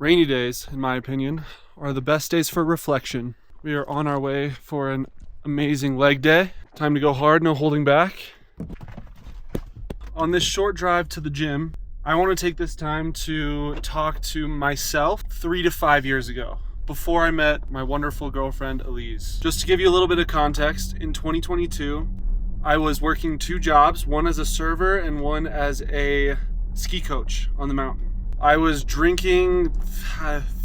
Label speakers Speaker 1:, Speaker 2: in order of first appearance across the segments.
Speaker 1: Rainy days, in my opinion, are the best days for reflection. We are on our way for an amazing leg day. Time to go hard, no holding back. On this short drive to the gym, I want to take this time to talk to myself 3 to 5 years ago, before I met my wonderful girlfriend, Elise. Just to give you a little bit of context, in 2022, I was working 2 jobs, one as a server and one as a ski coach on the mountain. I was drinking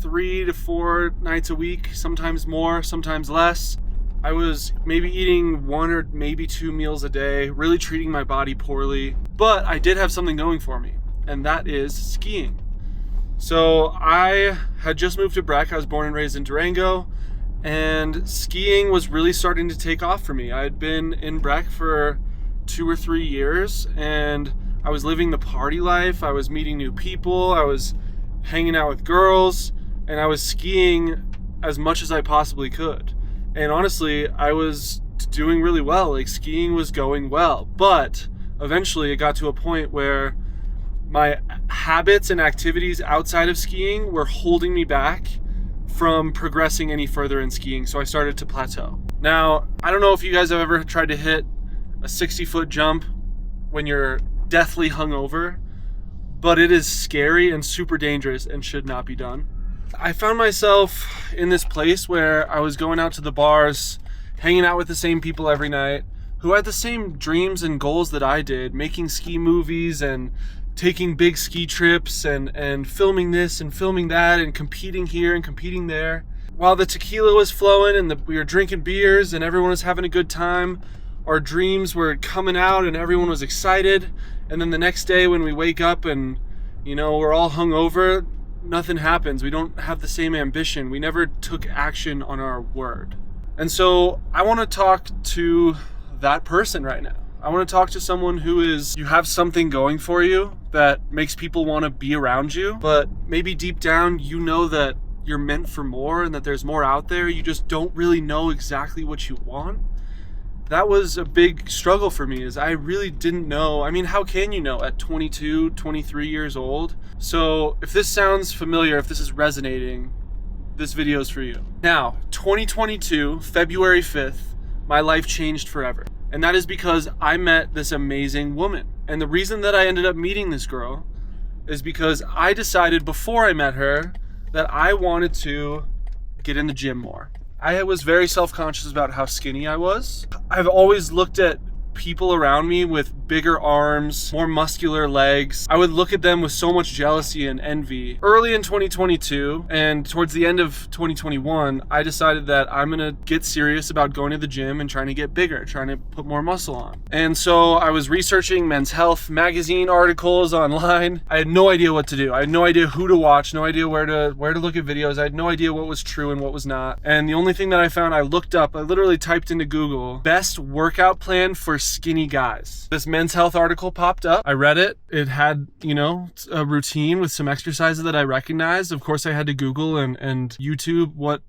Speaker 1: 3 to 4 nights a week, sometimes more, sometimes less. I was maybe eating 1 or maybe 2 meals a day, really treating my body poorly. But I did have something going for me, and that is skiing. So I had just moved to Breck. I was born and raised in Durango, and skiing was really starting to take off for me. I had been in Breck for 2 or 3 years, and I was living the party life. I was meeting new people. I was hanging out with girls, and I was skiing as much as I possibly could. And honestly, I was doing really well. Like, skiing was going well. But eventually it got to a point where my habits and activities outside of skiing were holding me back from progressing any further in skiing. So I started to plateau. Now, I don't know if you guys have ever tried to hit a 60-foot jump when you're deathly hungover, but it is scary and super dangerous and should not be done. I found myself in this place where I was going out to the bars, hanging out with the same people every night, who had the same dreams and goals that I did, making ski movies and taking big ski trips and filming this and filming that and competing here and competing there. While the tequila was flowing and we were drinking beers and everyone was having a good time, our dreams were coming out and everyone was excited. And then the next day when we wake up and, we're all hungover, nothing happens. We don't have the same ambition. We never took action on our word. And so I want to talk to that person right now. I want to talk to someone you have something going for you that makes people want to be around you, but maybe deep down you know that you're meant for more and that there's more out there. You just don't really know exactly what you want. That was a big struggle for me, is I really didn't know. I mean, how can you know at 22, 23 years old? So if this sounds familiar, if this is resonating, this video is for you. Now, 2022, February 5th, my life changed forever. And that is because I met this amazing woman. And the reason that I ended up meeting this girl is because I decided before I met her that I wanted to get in the gym more. I was very self-conscious about how skinny I was. I've always looked at people around me with bigger arms, more muscular legs. I would look at them with so much jealousy and envy. Early in 2022 and towards the end of 2021, I decided that I'm gonna get serious about going to the gym and trying to get bigger, trying to put more muscle on. And so I was researching Men's Health magazine articles online. I had no idea what to do. I had no idea who to watch, no idea where to look at videos. I had no idea what was true and what was not. And the only thing that I found, I literally typed into Google, best workout plan for skinny guys. This Men's Health article popped up. I read it. It had, a routine with some exercises that I recognized. Of course, I had to Google and YouTube what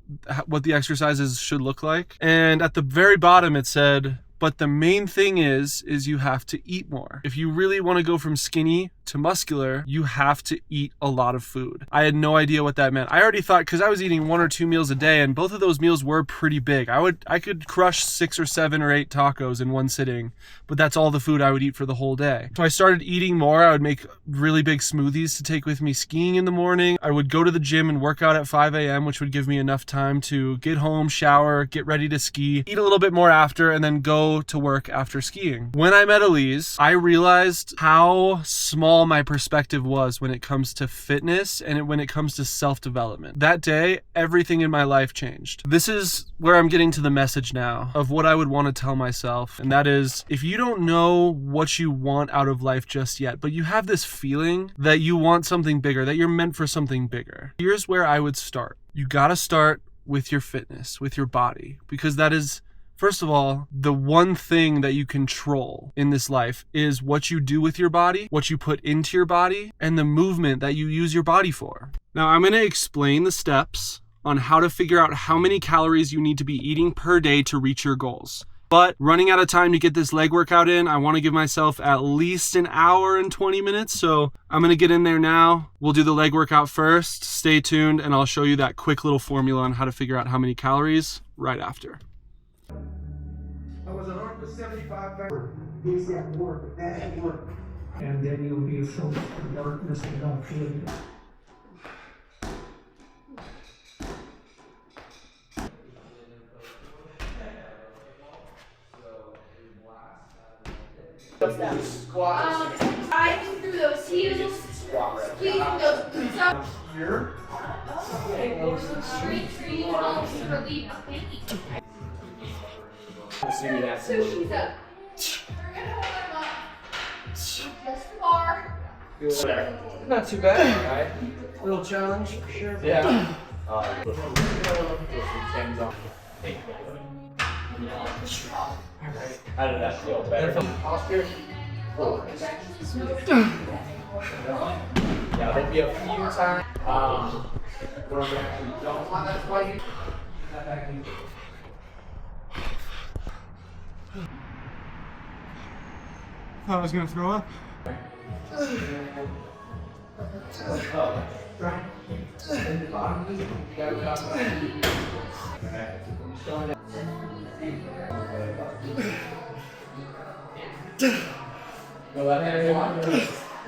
Speaker 1: the exercises should look like. And at the very bottom, it said, but the main thing is you have to eat more. If you really want to go from skinny to muscular, you have to eat a lot of food. I had no idea what that meant. I already thought, because I was eating 1 or 2 meals a day, and both of those meals were pretty big. I could crush 6 or 7 or 8 tacos in one sitting, but that's all the food I would eat for the whole day. So I started eating more. I would make really big smoothies to take with me skiing in the morning. I would go to the gym and work out at 5 a.m., which would give me enough time to get home, shower, get ready to ski, eat a little bit more after, and then go to work after skiing. When I met Elise, I realized how small my perspective was when it comes to fitness and when it comes to self-development. That day, everything in my life changed. This is where I'm getting to the message now of what I would want to tell myself. And that is, if you don't know what you want out of life just yet, but you have this feeling that you want something bigger, that you're meant for something bigger, here's where I would start. You gotta start with your fitness, with your body, because that is, first of all, the one thing that you control in this life is what you do with your body, what you put into your body, and the movement that you use your body for. Now, I'm going to explain the steps on how to figure out how many calories you need to be eating per day to reach your goals. But running out of time to get this leg workout in, I want to give myself at least an hour and 20 minutes. So I'm going to get in there now. We'll do the leg workout first. Stay tuned and I'll show you that quick little formula on how to figure out how many calories right after.
Speaker 2: I was an art for 75 pounds. He's got work, that work. And then you'll be so darkness and not feeling it.
Speaker 3: Driving through those heels, squeezing those boots up.
Speaker 2: Here.
Speaker 3: Straight training helps to relieve pain. Sushi's up. We're gonna hold them up. Just far.
Speaker 4: Not too bad, right? Little challenge for sure. Yeah. How did that feel? Better from posture?
Speaker 3: Oh, it's actually smooth.
Speaker 4: Yeah, there'll be a few times where we actually don't want that why you.
Speaker 1: I was gonna throw up.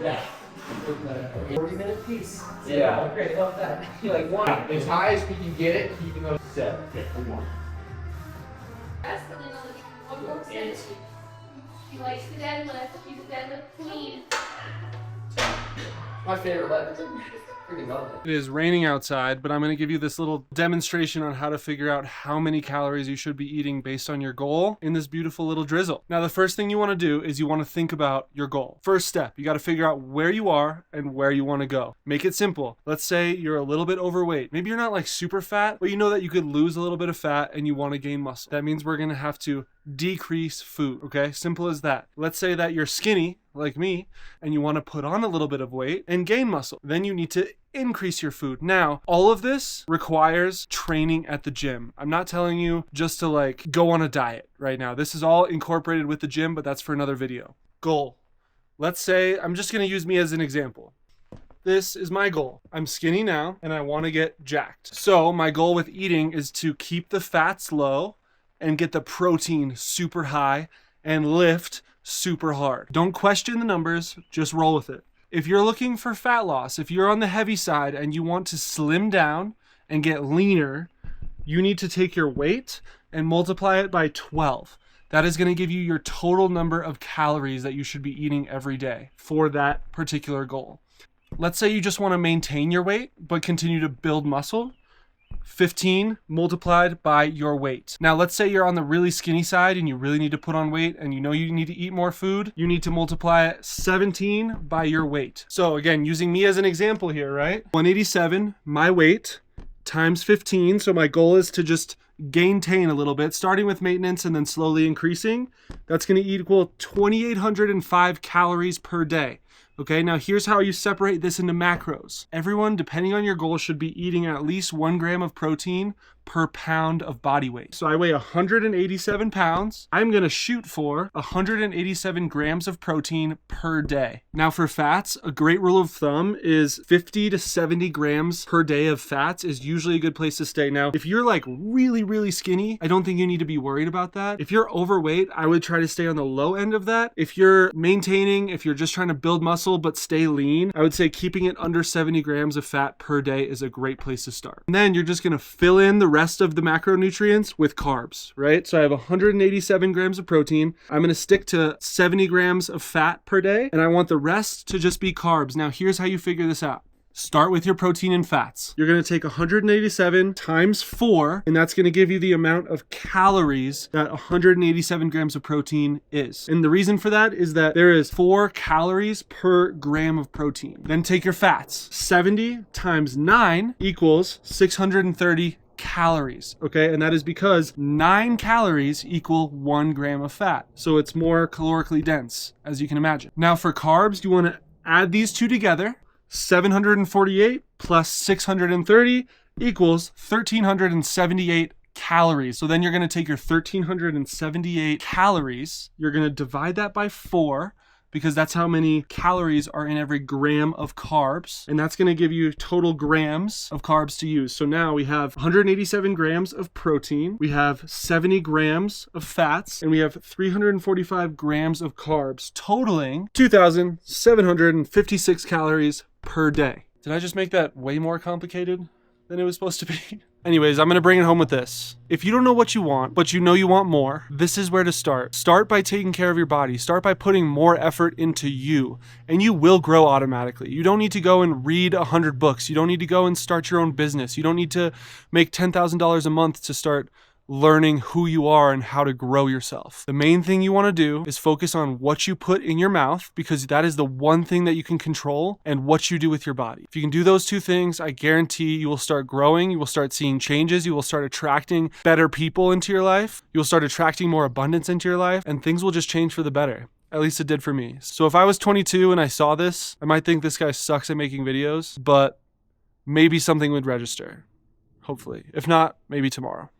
Speaker 4: Yeah. 40-minute piece. Yeah. Okay, love that. Like one as high as we can get it, even though it's set.
Speaker 3: Yes, and then one more set. He likes the deadlift. Keep the deadlift clean.
Speaker 4: My favorite lift. Pretty lovely.
Speaker 1: It is raining outside, but I'm going to give you this little demonstration on how to figure out how many calories you should be eating based on your goal in this beautiful little drizzle. Now, the first thing you want to do is you want to think about your goal. First step, you got to figure out where you are and where you want to go. Make it simple. Let's say you're a little bit overweight. Maybe you're not like super fat, but you know that you could lose a little bit of fat and you want to gain muscle. That means we're going to have to decrease food, okay? Simple as that. Let's say that you're skinny, like me, and you want to put on a little bit of weight and gain muscle. Then you need to increase your food. Now, all of this requires training at the gym. I'm not telling you just to like go on a diet right now. This is all incorporated with the gym, but that's for another video. Goal. Let's say, I'm just going to use me as an example. This is my goal. I'm skinny now and I want to get jacked. So my goal with eating is to keep the fats low and get the protein super high and lift super hard. Don't question the numbers, just roll with it. If you're looking for fat loss, if you're on the heavy side and you want to slim down and get leaner, you need to take your weight and multiply it by 12. That is going to give you your total number of calories that you should be eating every day for that particular goal. Let's say you just want to maintain your weight, but continue to build muscle. 15 multiplied by your weight. Now, let's say you're on the really skinny side and you really need to put on weight and you know you need to eat more food. You need to multiply 17 by your weight. So again, using me as an example here, right? 187, my weight, times 15. So my goal is to just maintain a little bit, starting with maintenance and then slowly increasing. That's going to equal 2,805 calories per day. Okay, now here's how you separate this into macros. Everyone, depending on your goal, should be eating at least 1 gram of protein per pound of body weight. So I weigh 187 pounds. I'm gonna shoot for 187 grams of protein per day. Now for fats, a great rule of thumb is 50 to 70 grams per day of fats is usually a good place to stay. Now, if you're like really, really skinny, I don't think you need to be worried about that. If you're overweight, I would try to stay on the low end of that. If you're maintaining, if you're just trying to build muscle but stay lean, I would say keeping it under 70 grams of fat per day is a great place to start. And then you're just gonna fill in the rest of the macronutrients with carbs, right? So I have 187 grams of protein. I'm gonna stick to 70 grams of fat per day, and I want the rest to just be carbs. Now here's how you figure this out. Start with your protein and fats. You're going to take 187 times 4, and that's going to give you the amount of calories that 187 grams of protein is. And the reason for that is that there is 4 calories per gram of protein. Then take your fats. 70 times 9 equals 630 calories, okay? And that is because 9 calories equal 1 gram of fat. So it's more calorically dense, as you can imagine. Now for carbs, you want to add these two together. 748 plus 630 equals 1,378 calories. So then you're going to take your 1,378 calories, you're going to divide that by 4, because that's how many calories are in every gram of carbs. And that's going to give you total grams of carbs to use. So now we have 187 grams of protein, we have 70 grams of fats, and we have 345 grams of carbs, totaling 2,756 calories per day. Did I just make that way more complicated than it was supposed to be? Anyways, I'm gonna bring it home with this. If you don't know what you want, but you know you want more, this is where to start. Start by taking care of your body. Start by putting more effort into you, and you will grow automatically. You don't need to go and read 100 books. You don't need to go and start your own business. You don't need to make $10,000 a month to start learning who you are and how to grow yourself. The main thing you want to do is focus on what you put in your mouth, because that is the one thing that you can control, and what you do with your body. If you can do those two things, I guarantee you will start growing, you will start seeing changes, you will start attracting better people into your life, you will start attracting more abundance into your life, and things will just change for the better. At least it did for me. So if I was 22 and I saw this, I might think this guy sucks at making videos, but maybe something would register. Hopefully. If not, maybe tomorrow.